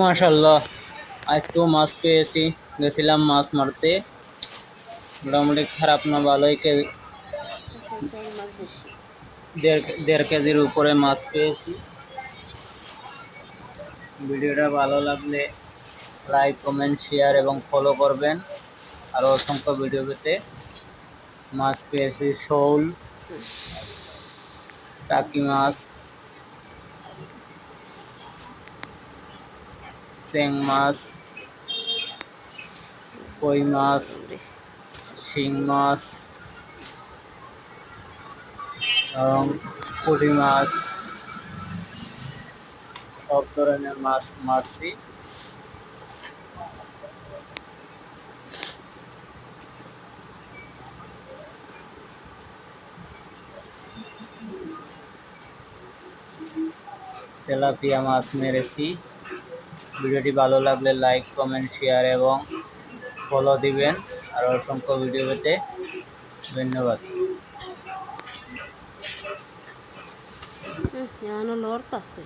মাশাল্লাহ, আজকেও মাছ পেয়েছি। গেছিলাম মাছ মারতে, মোটামুটি খারাপ না, ভালোই মাছ বেশি। দেড় কেজির উপরে মাছ পেয়েছি। ভিডিওটা ভালো লাগলে লাইক, কমেন্ট, শেয়ার এবং ফলো করবেন। আরও অসংখ্য ভিডিও পেতে মাছ পেয়েছি শোল, টাকি মাছ, চেং মাছ, কই মাছ, শিং মাছ এবং পুঁটি মাছ, সব ধরনের মাছ মারছি। তেলাপিয়া মাছ মেরেছি। ভিডিওটি ভালো লাগলে লাইক, কমেন্ট, শেয়ার এবং ফলো দিবেন। আর অসংখ্য ভিডিও পেতে ধন্যবাদ। এখনো লড়তাছে।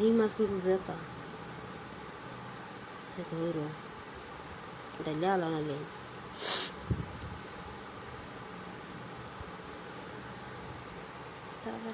এই মাছ কিন্তু জেতা ধৈর ডাইলে আলানালে তারপর